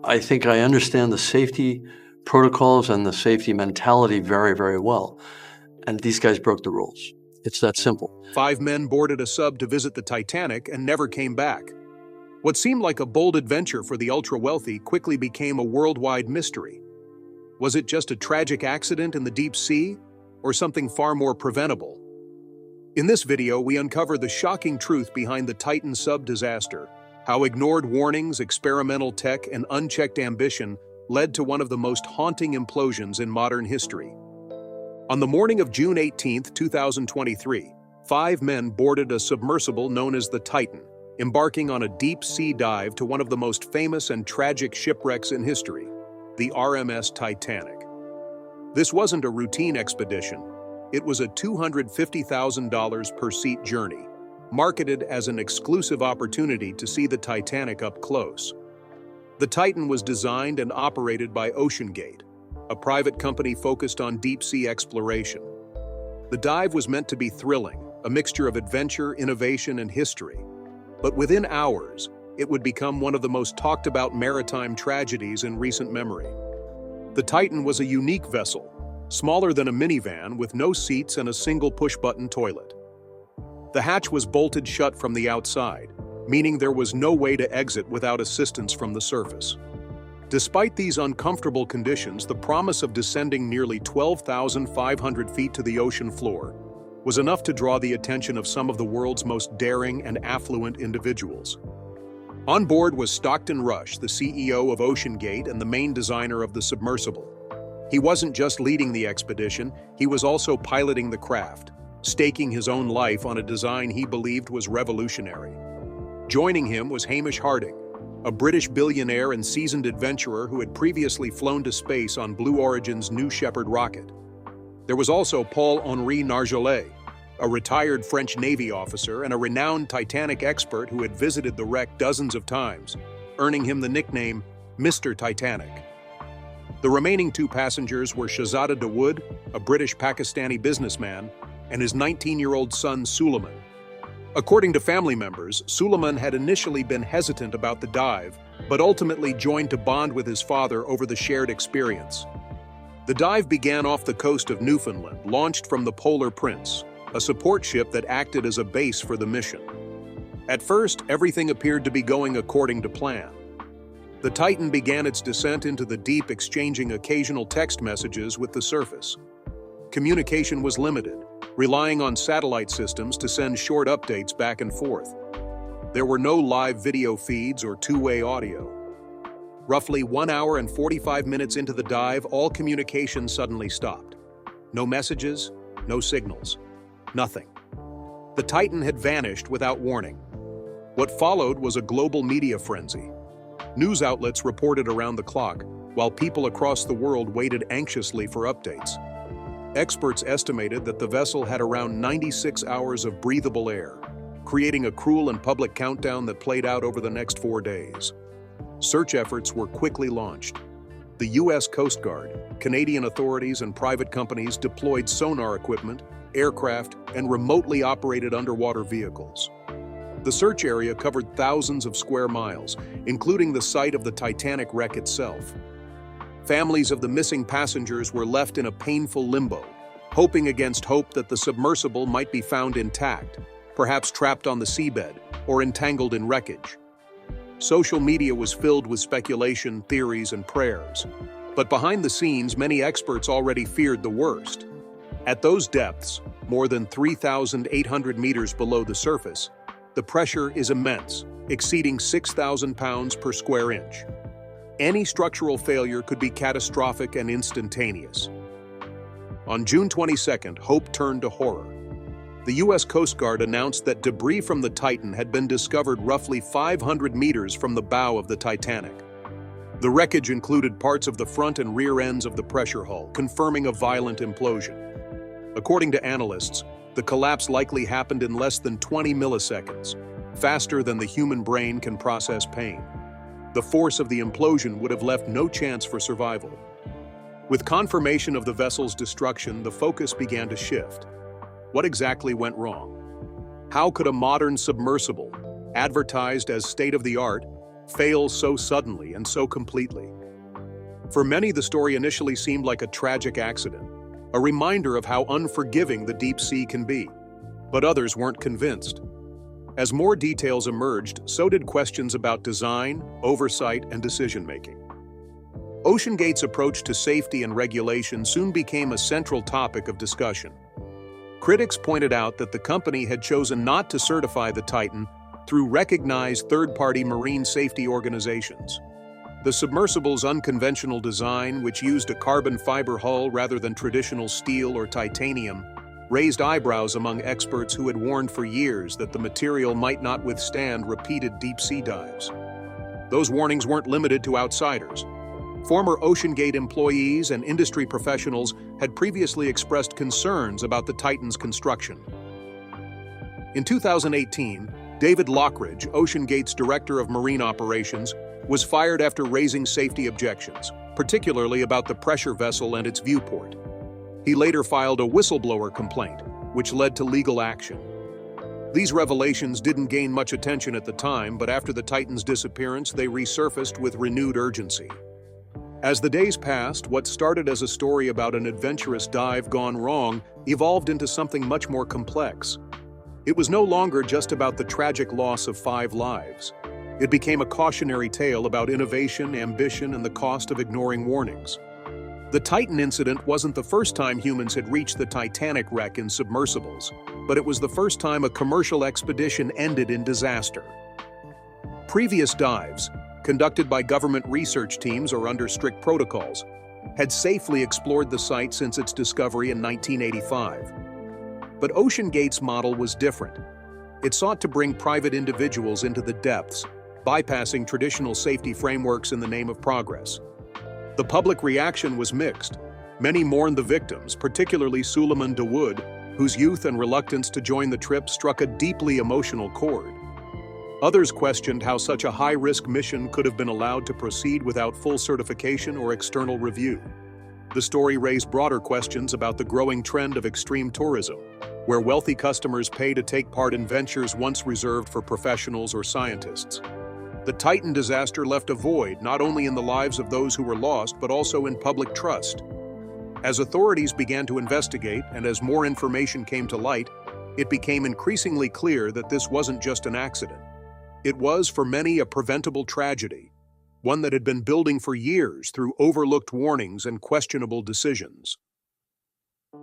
I think I understand the safety protocols and the safety mentality very, very well. And these guys broke the rules. It's that simple. 5 men boarded a sub to visit the Titanic and never came back. What seemed like a bold adventure for the ultra-wealthy quickly became a worldwide mystery. Was it just a tragic accident in the deep sea, or something far more preventable? In this video, we uncover the shocking truth behind the Titan sub disaster, how ignored warnings, experimental tech, and unchecked ambition led to one of the most haunting implosions in modern history. On the morning of June 18, 2023, 5 men boarded a submersible known as the Titan, embarking on a deep-sea dive to one of the most famous and tragic shipwrecks in history, the RMS Titanic. This wasn't a routine expedition. It was a $250,000 per seat journey, marketed as an exclusive opportunity to see the Titanic up close. The Titan was designed and operated by OceanGate, a private company focused on deep-sea exploration. The dive was meant to be thrilling, a mixture of adventure, innovation, and history. But within hours, it would become one of the most talked-about maritime tragedies in recent memory. The Titan was a unique vessel, smaller than a minivan with no seats and a single push-button toilet. The hatch was bolted shut from the outside, meaning there was no way to exit without assistance from the surface. Despite these uncomfortable conditions, the promise of descending nearly 12,500 feet to the ocean floor was enough to draw the attention of some of the world's most daring and affluent individuals. On board was Stockton Rush, the CEO of OceanGate and the main designer of the submersible. He wasn't just leading the expedition, he was also piloting the craft, staking his own life on a design he believed was revolutionary. Joining him was Hamish Harding, a British billionaire and seasoned adventurer who had previously flown to space on Blue Origin's New Shepard rocket. There was also Paul-Henri Nargeolet, a retired French Navy officer and a renowned Titanic expert who had visited the wreck dozens of times, earning him the nickname Mr. Titanic. The remaining 2 passengers were Shahzada Dawood, a British-Pakistani businessman, and his 19-year-old son Suleiman. According to family members, Suleiman had initially been hesitant about the dive, but ultimately joined to bond with his father over the shared experience. The dive began off the coast of Newfoundland, launched from the Polar Prince, a support ship that acted as a base for the mission. At first, everything appeared to be going according to plan. The Titan began its descent into the deep, exchanging occasional text messages with the surface. Communication was limited, relying on satellite systems to send short updates back and forth. There were no live video feeds or two-way audio. Roughly 1 hour and 45 minutes into the dive, all communication suddenly stopped. No messages, no signals, nothing. The Titan had vanished without warning. What followed was a global media frenzy. News outlets reported around the clock, while people across the world waited anxiously for updates. Experts estimated that the vessel had around 96 hours of breathable air, creating a cruel and public countdown that played out over the next 4 days. Search efforts were quickly launched. The U.S. Coast Guard, Canadian authorities, and private companies deployed sonar equipment, aircraft, and remotely operated underwater vehicles. The search area covered thousands of square miles, including the site of the Titanic wreck itself. Families of the missing passengers were left in a painful limbo, hoping against hope that the submersible might be found intact, perhaps trapped on the seabed or entangled in wreckage. Social media was filled with speculation, theories, and prayers. But behind the scenes, many experts already feared the worst. At those depths, more than 3,800 meters below the surface, the pressure is immense, exceeding 6,000 pounds per square inch. Any structural failure could be catastrophic and instantaneous. On June 22nd, hope turned to horror. The U.S. Coast Guard announced that debris from the Titan had been discovered roughly 500 meters from the bow of the Titanic. The wreckage included parts of the front and rear ends of the pressure hull, confirming a violent implosion. According to analysts, the collapse likely happened in less than 20 milliseconds, faster than the human brain can process pain. The force of the implosion would have left no chance for survival. With confirmation of the vessel's destruction, the focus began to shift. What exactly went wrong? How could a modern submersible, advertised as state-of-the-art, fail so suddenly and so completely. For many, the story initially seemed like a tragic accident, a reminder of how unforgiving the deep sea can be. But others weren't convinced. As more details emerged, so did questions about design, oversight, and decision-making. OceanGate's approach to safety and regulation soon became a central topic of discussion. Critics pointed out that the company had chosen not to certify the Titan through recognized third-party marine safety organizations. The submersible's unconventional design, which used a carbon fiber hull rather than traditional steel or titanium, raised eyebrows among experts who had warned for years that the material might not withstand repeated deep-sea dives. Those warnings weren't limited to outsiders. Former OceanGate employees and industry professionals had previously expressed concerns about the Titan's construction. In 2018, David Lockridge, OceanGate's director of marine operations, was fired after raising safety objections, particularly about the pressure vessel and its viewport. He later filed a whistleblower complaint, which led to legal action. These revelations didn't gain much attention at the time, but after the Titan's disappearance, they resurfaced with renewed urgency. As the days passed, what started as a story about an adventurous dive gone wrong evolved into something much more complex. It was no longer just about the tragic loss of 5 lives. It became a cautionary tale about innovation, ambition, and the cost of ignoring warnings. The Titan incident wasn't the first time humans had reached the Titanic wreck in submersibles, but it was the first time a commercial expedition ended in disaster. Previous dives, conducted by government research teams or under strict protocols, had safely explored the site since its discovery in 1985. But OceanGate's model was different. It sought to bring private individuals into the depths, bypassing traditional safety frameworks in the name of progress. The public reaction was mixed. Many mourned the victims, particularly Suleiman Dawood, whose youth and reluctance to join the trip struck a deeply emotional chord. Others questioned how such a high-risk mission could have been allowed to proceed without full certification or external review. The story raised broader questions about the growing trend of extreme tourism, where wealthy customers pay to take part in ventures once reserved for professionals or scientists. The Titan disaster left a void not only in the lives of those who were lost, but also in public trust. As authorities began to investigate and as more information came to light, it became increasingly clear that this wasn't just an accident. It was, for many, a preventable tragedy, one that had been building for years through overlooked warnings and questionable decisions.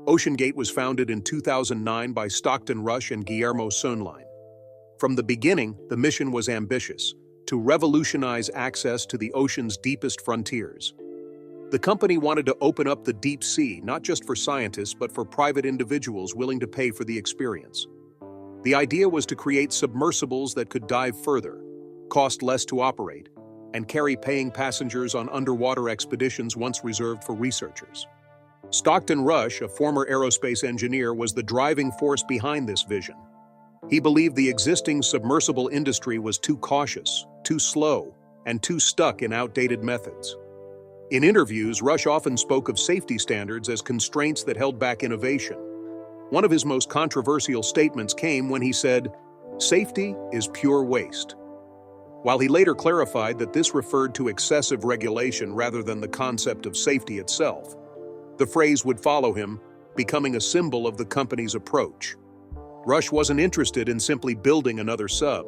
OceanGate was founded in 2009 by Stockton Rush and Guillermo Soenlein. From the beginning, the mission was ambitious: to revolutionize access to the ocean's deepest frontiers. The company wanted to open up the deep sea, not just for scientists, but for private individuals willing to pay for the experience. The idea was to create submersibles that could dive further, cost less to operate, and carry paying passengers on underwater expeditions once reserved for researchers. Stockton Rush, a former aerospace engineer, was the driving force behind this vision. He believed the existing submersible industry was too cautious, too slow, and too stuck in outdated methods. In interviews, Rush often spoke of safety standards as constraints that held back innovation. One of his most controversial statements came when he said, "Safety is pure waste." While he later clarified that this referred to excessive regulation rather than the concept of safety itself, the phrase would follow him, becoming a symbol of the company's approach. Rush wasn't interested in simply building another sub.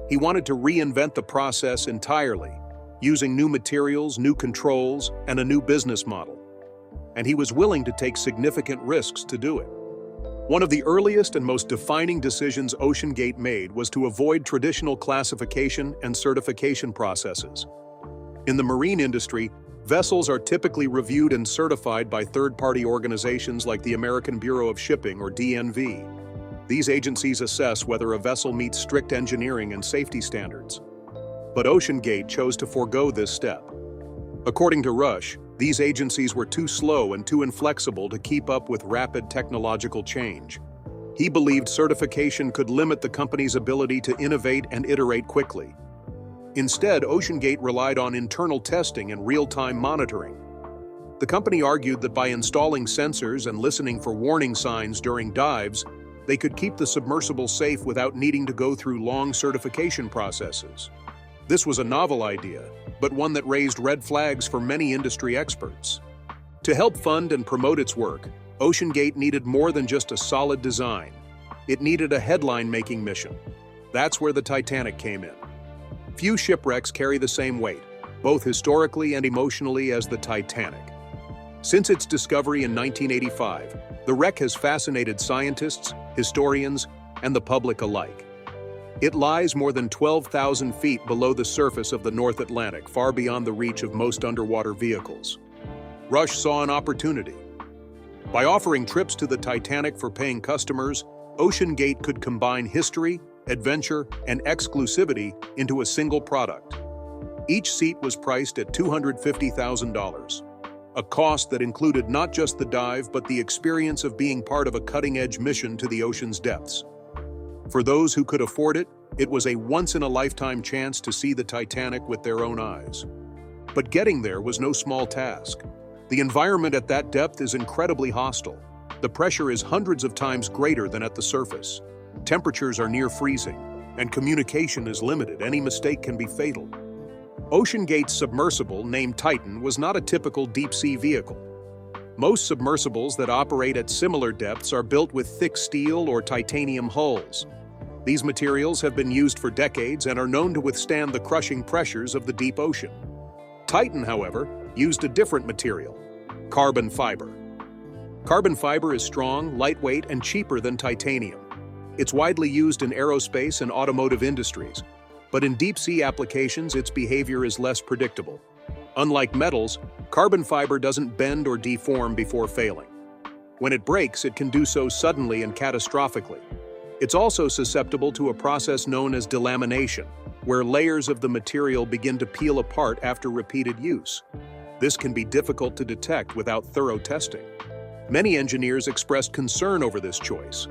He wanted to reinvent the process entirely, using new materials, new controls, and a new business model. And he was willing to take significant risks to do it. One of the earliest and most defining decisions OceanGate made was to avoid traditional classification and certification processes. In the marine industry, vessels are typically reviewed and certified by third-party organizations like the American Bureau of Shipping, or DNV. These agencies assess whether a vessel meets strict engineering and safety standards. But OceanGate chose to forego this step. According to Rush, these agencies were too slow and too inflexible to keep up with rapid technological change. He believed certification could limit the company's ability to innovate and iterate quickly. Instead, OceanGate relied on internal testing and real-time monitoring. The company argued that by installing sensors and listening for warning signs during dives, they could keep the submersible safe without needing to go through long certification processes. This was a novel idea, but one that raised red flags for many industry experts. To help fund and promote its work, OceanGate needed more than just a solid design. It needed a headline-making mission. That's where the Titanic came in. Few shipwrecks carry the same weight, both historically and emotionally, as the Titanic. Since its discovery in 1985, the wreck has fascinated scientists, historians, and the public alike. It lies more than 12,000 feet below the surface of the North Atlantic, far beyond the reach of most underwater vehicles. Rush saw an opportunity. By offering trips to the Titanic for paying customers, OceanGate could combine history, adventure, and exclusivity into a single product. Each seat was priced at $250,000, a cost that included not just the dive but the experience of being part of a cutting-edge mission to the ocean's depths. For those who could afford it, it was a once-in-a-lifetime chance to see the Titanic with their own eyes. But getting there was no small task. The environment at that depth is incredibly hostile. The pressure is hundreds of times greater than at the surface. Temperatures are near freezing, and communication is limited. Any mistake can be fatal. OceanGate's submersible, named Titan, was not a typical deep-sea vehicle. Most submersibles that operate at similar depths are built with thick steel or titanium hulls. These materials have been used for decades and are known to withstand the crushing pressures of the deep ocean. Titan, however, used a different material: carbon fiber. Carbon fiber is strong, lightweight, and cheaper than titanium. It's widely used in aerospace and automotive industries, but in deep-sea applications its behavior is less predictable. Unlike metals, carbon fiber doesn't bend or deform before failing. When it breaks, it can do so suddenly and catastrophically. It's also susceptible to a process known as delamination, where layers of the material begin to peel apart after repeated use. This can be difficult to detect without thorough testing. Many engineers expressed concern over this choice.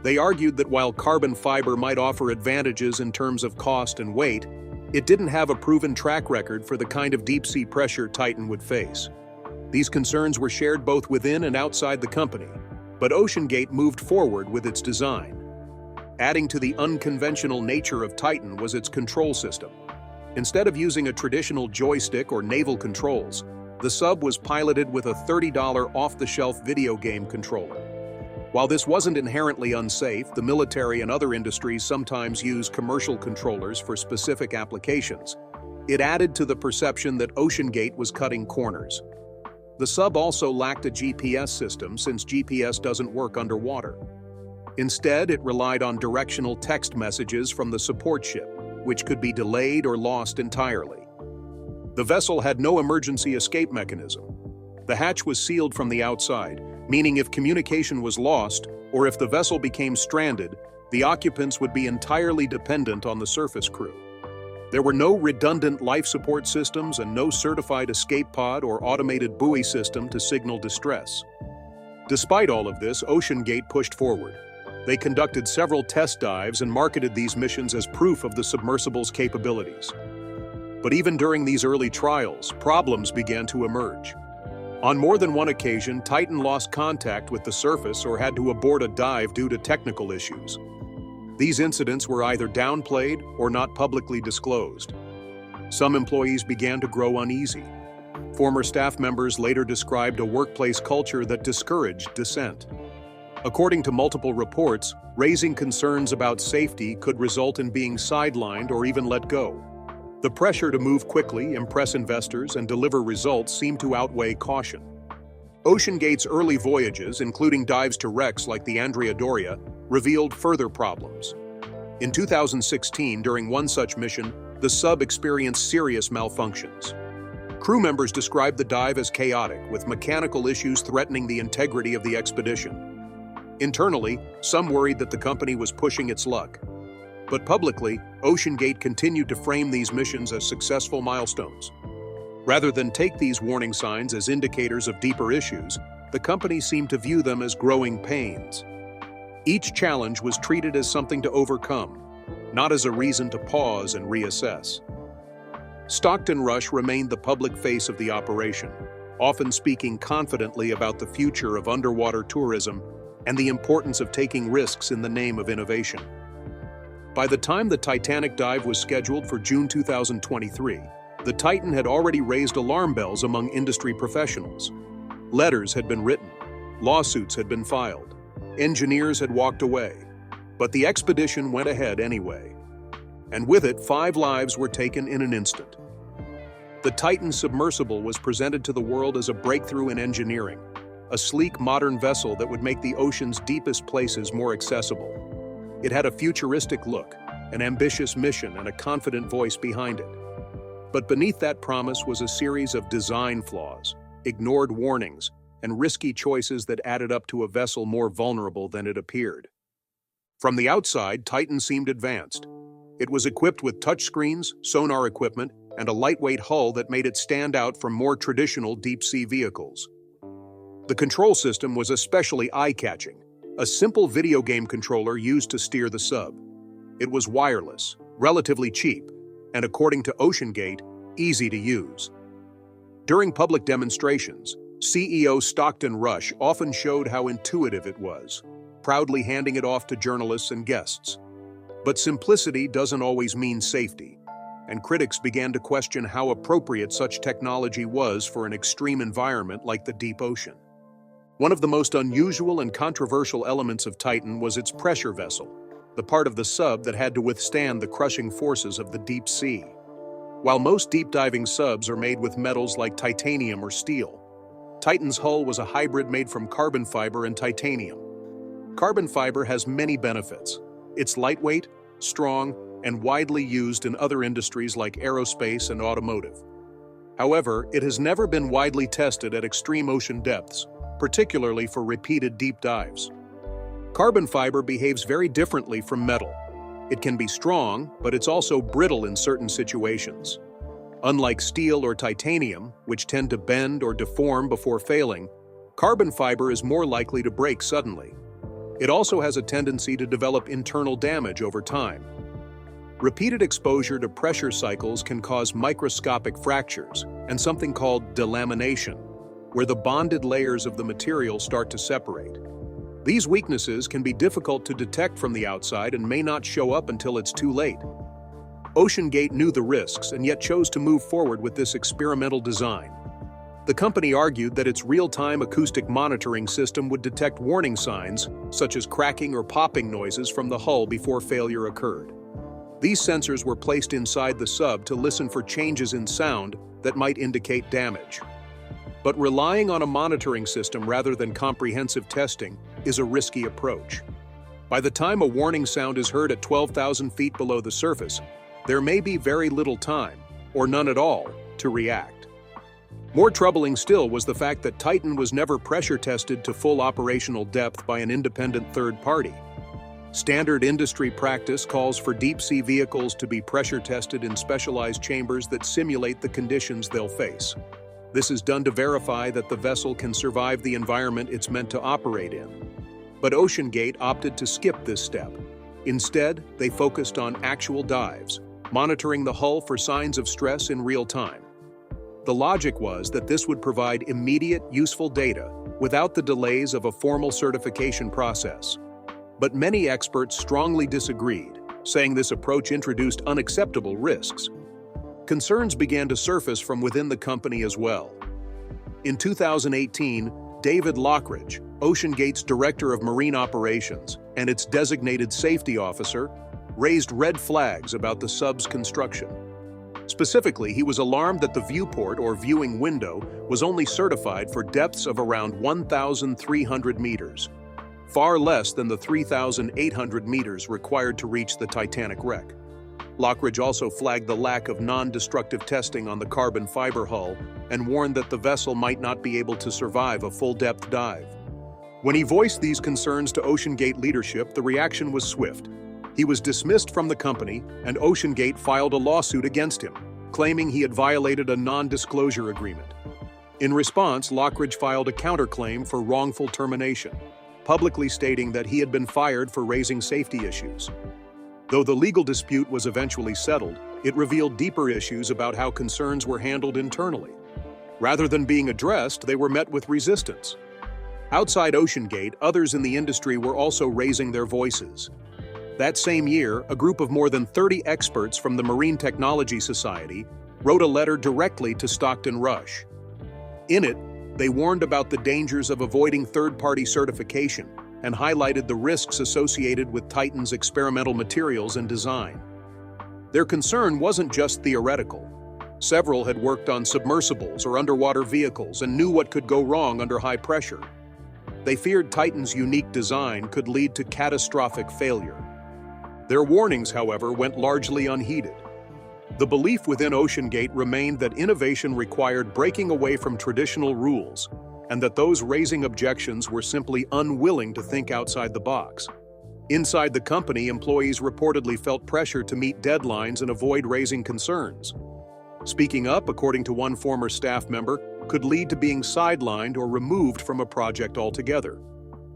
They argued that while carbon fiber might offer advantages in terms of cost and weight, it didn't have a proven track record for the kind of deep-sea pressure Titan would face. These concerns were shared both within and outside the company, but OceanGate moved forward with its design. Adding to the unconventional nature of Titan was its control system. Instead of using a traditional joystick or naval controls, the sub was piloted with a $30 off-the-shelf video game controller. While this wasn't inherently unsafe, the military and other industries sometimes use commercial controllers for specific applications. It added to the perception that OceanGate was cutting corners. The sub also lacked a GPS system, since GPS doesn't work underwater. Instead, it relied on directional text messages from the support ship, which could be delayed or lost entirely. The vessel had no emergency escape mechanism. The hatch was sealed from the outside, meaning if communication was lost or if the vessel became stranded, the occupants would be entirely dependent on the surface crew. There were no redundant life support systems and no certified escape pod or automated buoy system to signal distress. Despite all of this, OceanGate pushed forward. They conducted several test dives and marketed these missions as proof of the submersible's capabilities. But even during these early trials, problems began to emerge. On more than one occasion, Titan lost contact with the surface or had to abort a dive due to technical issues. These incidents were either downplayed or not publicly disclosed. Some employees began to grow uneasy. Former staff members later described a workplace culture that discouraged dissent. According to multiple reports, raising concerns about safety could result in being sidelined or even let go. The pressure to move quickly, impress investors, and deliver results seemed to outweigh caution. OceanGate's early voyages, including dives to wrecks like the Andrea Doria, revealed further problems. In 2016, during one such mission, the sub experienced serious malfunctions. Crew members described the dive as chaotic, with mechanical issues threatening the integrity of the expedition. Internally, some worried that the company was pushing its luck. But publicly, OceanGate continued to frame these missions as successful milestones. Rather than take these warning signs as indicators of deeper issues, the company seemed to view them as growing pains. Each challenge was treated as something to overcome, not as a reason to pause and reassess. Stockton Rush remained the public face of the operation, often speaking confidently about the future of underwater tourism and the importance of taking risks in the name of innovation. By the time the Titanic dive was scheduled for June 2023, the Titan had already raised alarm bells among industry professionals. Letters had been written, lawsuits had been filed, engineers had walked away, but the expedition went ahead anyway. And with it, 5 lives were taken in an instant. The Titan submersible was presented to the world as a breakthrough in engineering, a sleek modern vessel that would make the ocean's deepest places more accessible. It had a futuristic look, an ambitious mission, and a confident voice behind it. But beneath that promise was a series of design flaws, ignored warnings, and risky choices that added up to a vessel more vulnerable than it appeared. From the outside, Titan seemed advanced. It was equipped with touchscreens, sonar equipment, and a lightweight hull that made it stand out from more traditional deep-sea vehicles. The control system was especially eye-catching, a simple video game controller used to steer the sub. It was wireless, relatively cheap, and according to OceanGate, easy to use. During public demonstrations, CEO Stockton Rush often showed how intuitive it was, proudly handing it off to journalists and guests. But simplicity doesn't always mean safety, and critics began to question how appropriate such technology was for an extreme environment like the deep ocean. One of the most unusual and controversial elements of Titan was its pressure vessel, the part of the sub that had to withstand the crushing forces of the deep sea. While most deep-diving subs are made with metals like titanium or steel, Titan's hull was a hybrid made from carbon fiber and titanium. Carbon fiber has many benefits. It's lightweight, strong, and widely used in other industries like aerospace and automotive. However, it has never been widely tested at extreme ocean depths, particularly for repeated deep dives. Carbon fiber behaves very differently from metal. It can be strong, but it's also brittle in certain situations. Unlike steel or titanium, which tend to bend or deform before failing, carbon fiber is more likely to break suddenly. It also has a tendency to develop internal damage over time. Repeated exposure to pressure cycles can cause microscopic fractures and something called delamination, where the bonded layers of the material start to separate. These weaknesses can be difficult to detect from the outside and may not show up until it's too late. OceanGate knew the risks and yet chose to move forward with this experimental design. The company argued that its real-time acoustic monitoring system would detect warning signs, such as cracking or popping noises from the hull before failure occurred. These sensors were placed inside the sub to listen for changes in sound that might indicate damage. But relying on a monitoring system rather than comprehensive testing is a risky approach. By the time a warning sound is heard at 12,000 feet below the surface, there may be very little time, or none at all, to react. More troubling still was the fact that Titan was never pressure tested to full operational depth by an independent third party. Standard industry practice calls for deep-sea vehicles to be pressure tested in specialized chambers that simulate the conditions they'll face. This is done to verify that the vessel can survive the environment it's meant to operate in. But OceanGate opted to skip this step. Instead, they focused on actual dives, monitoring the hull for signs of stress in real time. The logic was that this would provide immediate, useful data without the delays of a formal certification process. But many experts strongly disagreed, saying this approach introduced unacceptable risks. Concerns began to surface from within the company as well. In 2018, David Lockridge, OceanGate's Director of Marine Operations and its designated safety officer, raised red flags about the sub's construction. Specifically, he was alarmed that the viewport or viewing window was only certified for depths of around 1,300 meters, far less than the 3,800 meters required to reach the Titanic wreck. Lockridge also flagged the lack of non-destructive testing on the carbon fiber hull and warned that the vessel might not be able to survive a full-depth dive. When he voiced these concerns to OceanGate leadership, the reaction was swift. He was dismissed from the company, and OceanGate filed a lawsuit against him, claiming he had violated a non-disclosure agreement. In response, Lockridge filed a counterclaim for wrongful termination, publicly stating that he had been fired for raising safety issues. Though the legal dispute was eventually settled, it revealed deeper issues about how concerns were handled internally. Rather than being addressed, they were met with resistance. Outside OceanGate, others in the industry were also raising their voices. That same year, a group of more than 30 experts from the Marine Technology Society wrote a letter directly to Stockton Rush. In it, they warned about the dangers of avoiding third-party certification and highlighted the risks associated with Titan's experimental materials and design. Their concern wasn't just theoretical. Several had worked on submersibles or underwater vehicles and knew what could go wrong under high pressure. They feared Titan's unique design could lead to catastrophic failure. Their warnings, however, went largely unheeded. The belief within OceanGate remained that innovation required breaking away from traditional rules, and that those raising objections were simply unwilling to think outside the box. Inside the company, employees reportedly felt pressure to meet deadlines and avoid raising concerns. Speaking up, according to one former staff member, could lead to being sidelined or removed from a project altogether.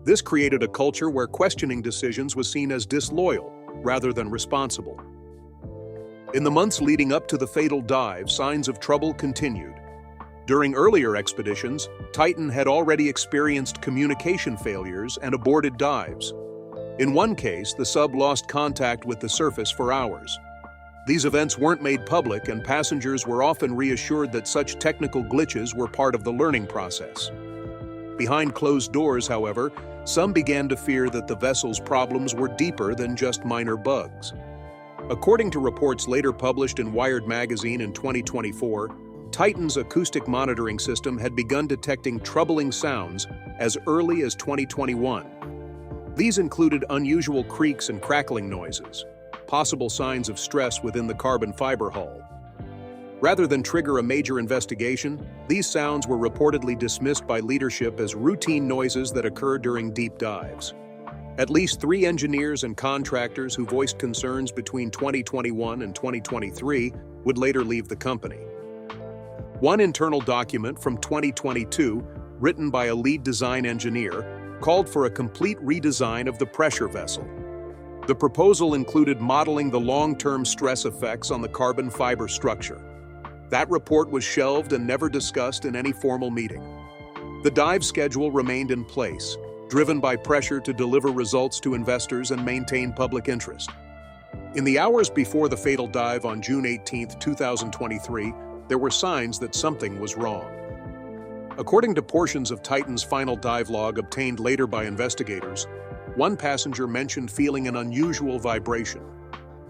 This created a culture where questioning decisions was seen as disloyal rather than responsible. In the months leading up to the fatal dive, signs of trouble continued. During earlier expeditions, Titan had already experienced communication failures and aborted dives. In one case, the sub lost contact with the surface for hours. These events weren't made public, and passengers were often reassured that such technical glitches were part of the learning process. Behind closed doors, however, some began to fear that the vessel's problems were deeper than just minor bugs. According to reports later published in Wired magazine in 2024, Titan's acoustic monitoring system had begun detecting troubling sounds as early as 2021. These included unusual creaks and crackling noises, possible signs of stress within the carbon fiber hull. Rather than trigger a major investigation, these sounds were reportedly dismissed by leadership as routine noises that occur during deep dives. At least 3 engineers and contractors who voiced concerns between 2021 and 2023 would later leave the company. One internal document from 2022, written by a lead design engineer, called for a complete redesign of the pressure vessel. The proposal included modeling the long-term stress effects on the carbon fiber structure. That report was shelved and never discussed in any formal meeting. The dive schedule remained in place, driven by pressure to deliver results to investors and maintain public interest. In the hours before the fatal dive on June 18, 2023, there were signs that something was wrong. According to portions of Titan's final dive log obtained later by investigators, one passenger mentioned feeling an unusual vibration.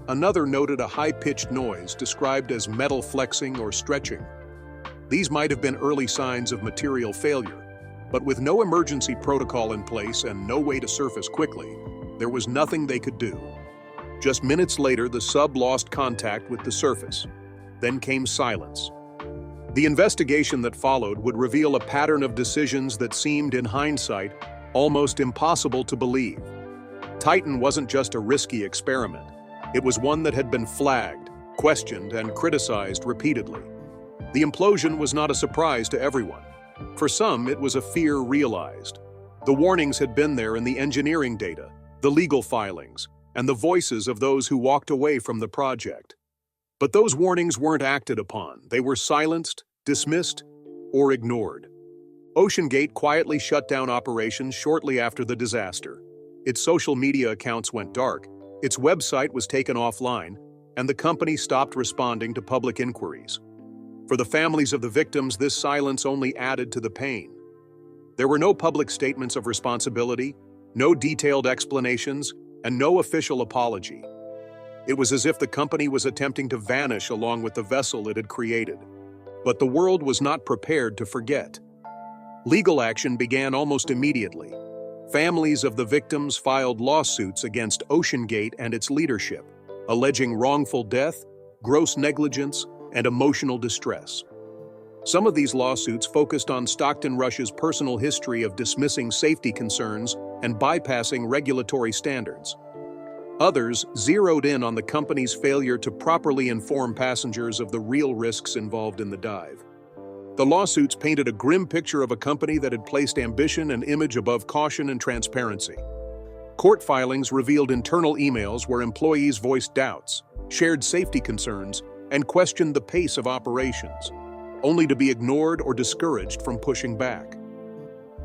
Another noted a high-pitched noise described as metal flexing or stretching. These might have been early signs of material failure, but with no emergency protocol in place and no way to surface quickly, there was nothing they could do. Just minutes later, the sub lost contact with the surface. Then came silence. The investigation that followed would reveal a pattern of decisions that seemed, in hindsight, almost impossible to believe. Titan wasn't just a risky experiment. It was one that had been flagged, questioned, and criticized repeatedly. The implosion was not a surprise to everyone. For some, it was a fear realized. The warnings had been there in the engineering data, the legal filings, and the voices of those who walked away from the project. But those warnings weren't acted upon. They were silenced, dismissed, or ignored. OceanGate quietly shut down operations shortly after the disaster. Its social media accounts went dark, its website was taken offline, and the company stopped responding to public inquiries. For the families of the victims, this silence only added to the pain. There were no public statements of responsibility, no detailed explanations, and no official apology. It was as if the company was attempting to vanish along with the vessel it had created. But the world was not prepared to forget. Legal action began almost immediately. Families of the victims filed lawsuits against OceanGate and its leadership, alleging wrongful death, gross negligence, and emotional distress. Some of these lawsuits focused on Stockton Rush's personal history of dismissing safety concerns and bypassing regulatory standards. Others zeroed in on the company's failure to properly inform passengers of the real risks involved in the dive. The lawsuits painted a grim picture of a company that had placed ambition and image above caution and transparency. Court filings revealed internal emails where employees voiced doubts, shared safety concerns, and questioned the pace of operations, only to be ignored or discouraged from pushing back.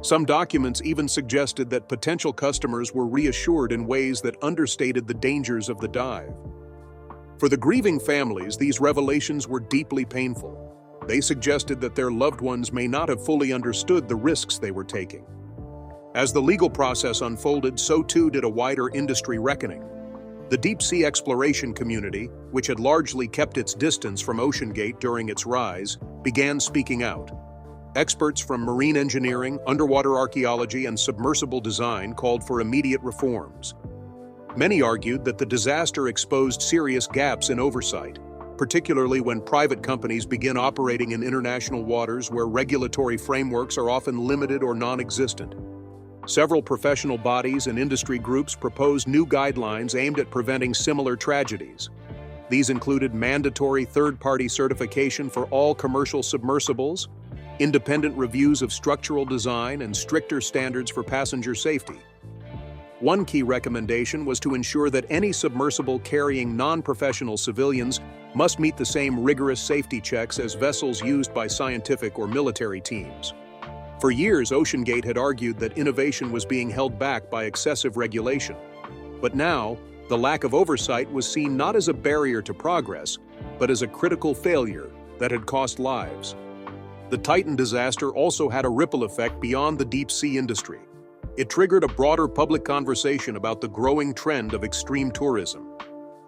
Some documents even suggested that potential customers were reassured in ways that understated the dangers of the dive. For the grieving families, these revelations were deeply painful. They suggested that their loved ones may not have fully understood the risks they were taking. As the legal process unfolded, so too did a wider industry reckoning. The deep-sea exploration community, which had largely kept its distance from OceanGate during its rise, began speaking out. Experts from marine engineering, underwater archaeology, and submersible design called for immediate reforms. Many argued that the disaster exposed serious gaps in oversight, particularly when private companies begin operating in international waters where regulatory frameworks are often limited or non-existent. Several professional bodies and industry groups proposed new guidelines aimed at preventing similar tragedies. These included mandatory third-party certification for all commercial submersibles, independent reviews of structural design, and stricter standards for passenger safety. One key recommendation was to ensure that any submersible carrying non-professional civilians must meet the same rigorous safety checks as vessels used by scientific or military teams. For years, OceanGate had argued that innovation was being held back by excessive regulation. But now, the lack of oversight was seen not as a barrier to progress, but as a critical failure that had cost lives. The Titan disaster also had a ripple effect beyond the deep-sea industry. It triggered a broader public conversation about the growing trend of extreme tourism.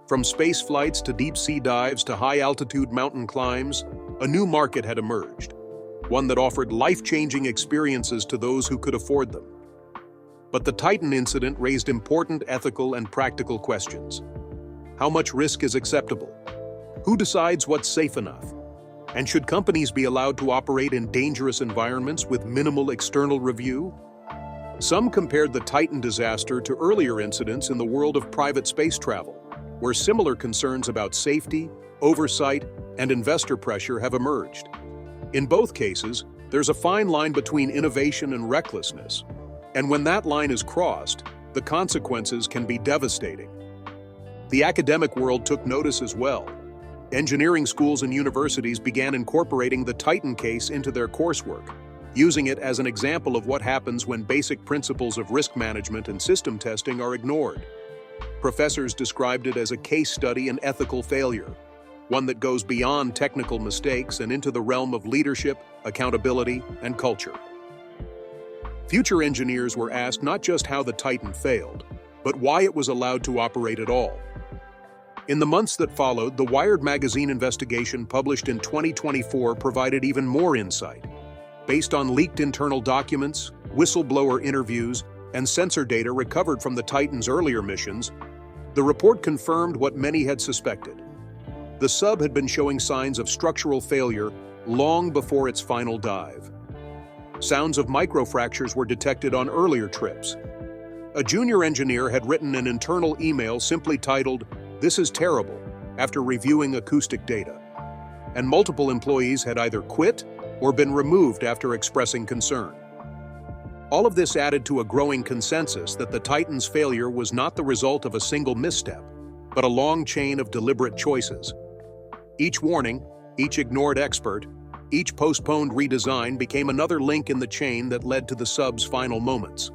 From space flights to deep-sea dives to high-altitude mountain climbs, a new market had emerged, one that offered life-changing experiences to those who could afford them. But the Titan incident raised important ethical and practical questions. How much risk is acceptable? Who decides what's safe enough? And should companies be allowed to operate in dangerous environments with minimal external review? Some compared the Titan disaster to earlier incidents in the world of private space travel, where similar concerns about safety, oversight, and investor pressure have emerged. In both cases, there's a fine line between innovation and recklessness, and when that line is crossed, the consequences can be devastating. The academic world took notice as well. Engineering schools and universities began incorporating the Titan case into their coursework, using it as an example of what happens when basic principles of risk management and system testing are ignored. Professors described it as a case study in ethical failure, one that goes beyond technical mistakes and into the realm of leadership, accountability, and culture. Future engineers were asked not just how the Titan failed, but why it was allowed to operate at all. In the months that followed, the Wired magazine investigation published in 2024 provided even more insight. Based on leaked internal documents, whistleblower interviews, and sensor data recovered from the Titan's earlier missions, the report confirmed what many had suspected. The sub had been showing signs of structural failure long before its final dive. Sounds of microfractures were detected on earlier trips. A junior engineer had written an internal email simply titled, "This is terrible," after reviewing acoustic data. And multiple employees had either quit or been removed after expressing concern. All of this added to a growing consensus that the Titan's failure was not the result of a single misstep, but a long chain of deliberate choices. Each warning, each ignored expert, each postponed redesign became another link in the chain that led to the sub's final moments.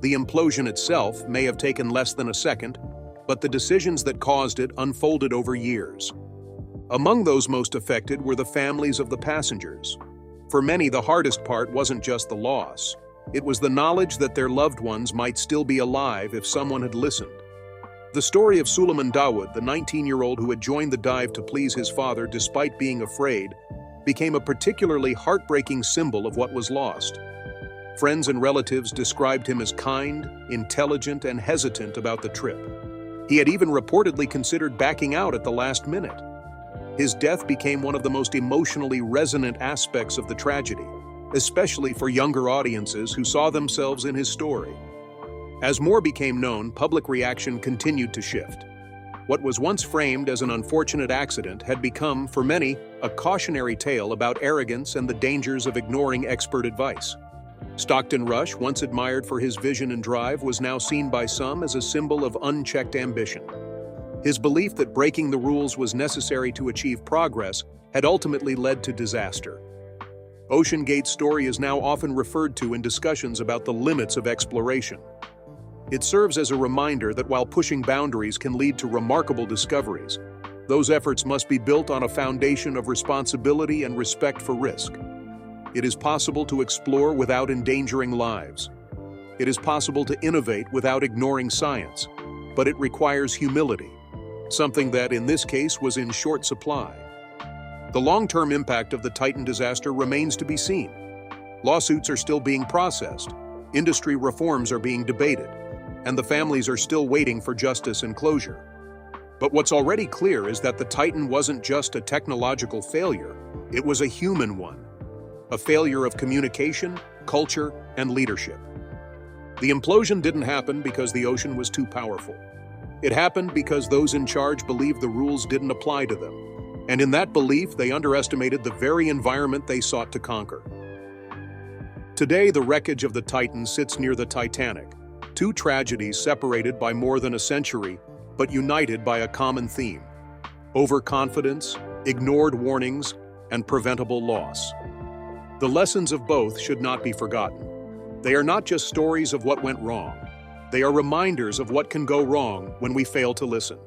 The implosion itself may have taken less than a second, but the decisions that caused it unfolded over years. Among those most affected were the families of the passengers. For many, the hardest part wasn't just the loss. It was the knowledge that their loved ones might still be alive if someone had listened. The story of Suleiman Dawood, the 19-year-old who had joined the dive to please his father despite being afraid, became a particularly heartbreaking symbol of what was lost. Friends and relatives described him as kind, intelligent, and hesitant about the trip. He had even reportedly considered backing out at the last minute. His death became one of the most emotionally resonant aspects of the tragedy, especially for younger audiences who saw themselves in his story. As more became known, public reaction continued to shift. What was once framed as an unfortunate accident had become, for many, a cautionary tale about arrogance and the dangers of ignoring expert advice. Stockton Rush, once admired for his vision and drive, was now seen by some as a symbol of unchecked ambition. His belief that breaking the rules was necessary to achieve progress had ultimately led to disaster. OceanGate's story is now often referred to in discussions about the limits of exploration. It serves as a reminder that while pushing boundaries can lead to remarkable discoveries, those efforts must be built on a foundation of responsibility and respect for risk. It is possible to explore without endangering lives. It is possible to innovate without ignoring science, but it requires humility, something that, in this case, was in short supply. The long-term impact of the Titan disaster remains to be seen. Lawsuits are still being processed, industry reforms are being debated, and the families are still waiting for justice and closure. But what's already clear is that the Titan wasn't just a technological failure, it was a human one. A failure of communication, culture, and leadership. The implosion didn't happen because the ocean was too powerful. It happened because those in charge believed the rules didn't apply to them. And in that belief, they underestimated the very environment they sought to conquer. Today, the wreckage of the Titan sits near the Titanic, two tragedies separated by more than a century, but united by a common theme: overconfidence, ignored warnings, and preventable loss. The lessons of both should not be forgotten. They are not just stories of what went wrong. They are reminders of what can go wrong when we fail to listen.